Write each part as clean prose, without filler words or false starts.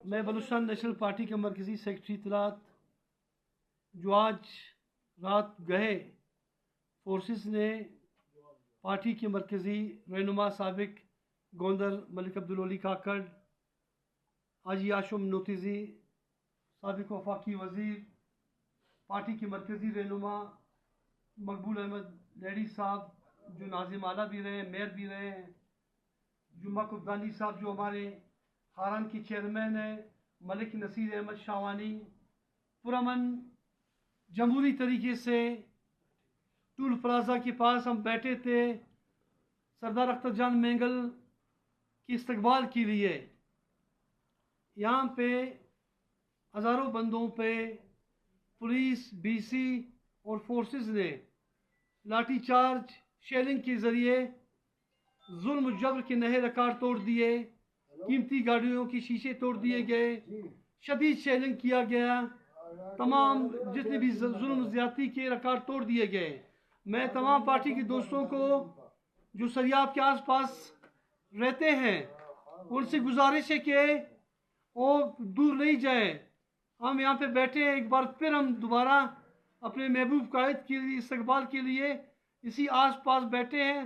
میں Balochistan national party کے مرکزی سیکرٹری اطلاعات جو آج رات گئے فورسز نے پارٹی کے مرکزی رہنما سابق گورنر ملک عبدالولی کاکڑ، حاجی ہاشم نوتیزی سابق وفاقی وزیر، پارٹی کے مرکزی رہنما مقبول احمد لیڈی صاحب جو ناظم اعلیٰ بھی رہے، میئر بھی رہے ہیں، جمعہ قبدانی صاحب جو ہمارے حاران کی چیئرمین ہیں، ملک نصیر احمد شاوانی، پرامن جمہوری طریقے سے ٹول پلازا کے پاس ہم بیٹھے تھے سردار اختر جان مینگل کی استقبال کے لیے۔ یہاں پہ ہزاروں بندوں پہ پولیس، بی سی اور فورسز نے لاٹھی چارج، شیلنگ کے ذریعے ظلم و جبر کے نہے ریکارڈ توڑ دیے، قیمتی گاڑیوں کی شیشے توڑ دیے گئے، شدید شیلنگ کیا گیا، تمام جتنے بھی ظلم و زیادتی کے ریکارڈ توڑ دیے گئے۔ میں تمام پارٹی کے دوستوں کو جو سریاب کے آس پاس رہتے ہیں ان سے گزارش ہے کہ وہ دور نہیں جائیں۔ ہم یہاں پہ بیٹھے ہیں، ایک بار پھر ہم دوبارہ اپنے محبوب قائد کے استقبال کے لیے اسی آس پاس بیٹھے ہیں۔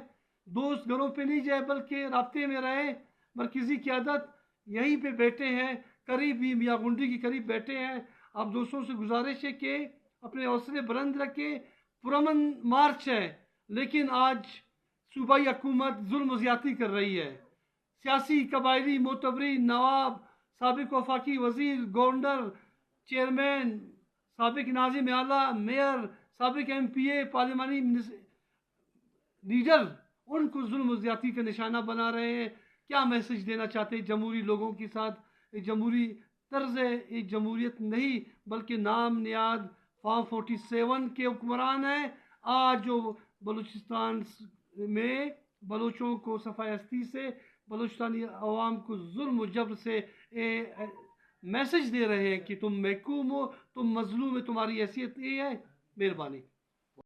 دوست گھروں پہ نہیں جائے بلکہ رابطے میں رہیں۔ مرکزی قیادت یہیں پہ بیٹھے ہیں، قریب ہی میاں گنڈی کے قریب بیٹھے ہیں۔ آپ دوستوں سے گزارش ہے کہ اپنے حوصلے بلند رکھیں۔ پرامن مارچ ہے، لیکن آج صوبائی حکومت ظلم و زیادتی کر رہی ہے۔ سیاسی، قبائلی، معتبرین، نواب، سابق وفاقی وزیر، گورنر، چیئرمین، سابق ناظم اعلیٰ، میئر، سابق ایم پی اے، پارلیمانی لیڈر ان کو ظلم و زیادتی کا نشانہ بنا رہے ہیں۔ کیا میسج دینا چاہتے ہیں جمہوری لوگوں کے ساتھ؟ ایک جمہوری طرز ہے، ایک جمہوریت نہیں بلکہ نام نیاد فارم 47 کے حکمران ہیں۔ آج جو بلوچستان میں بلوچوں کو صفحہ ہستی سے، بلوچستانی عوام کو ظلم و جبر سے میسج دے رہے ہیں کہ تم محکوم ہو، تم مظلوم ہے، تمہاری حیثیت یہ ہے۔ مہربانی۔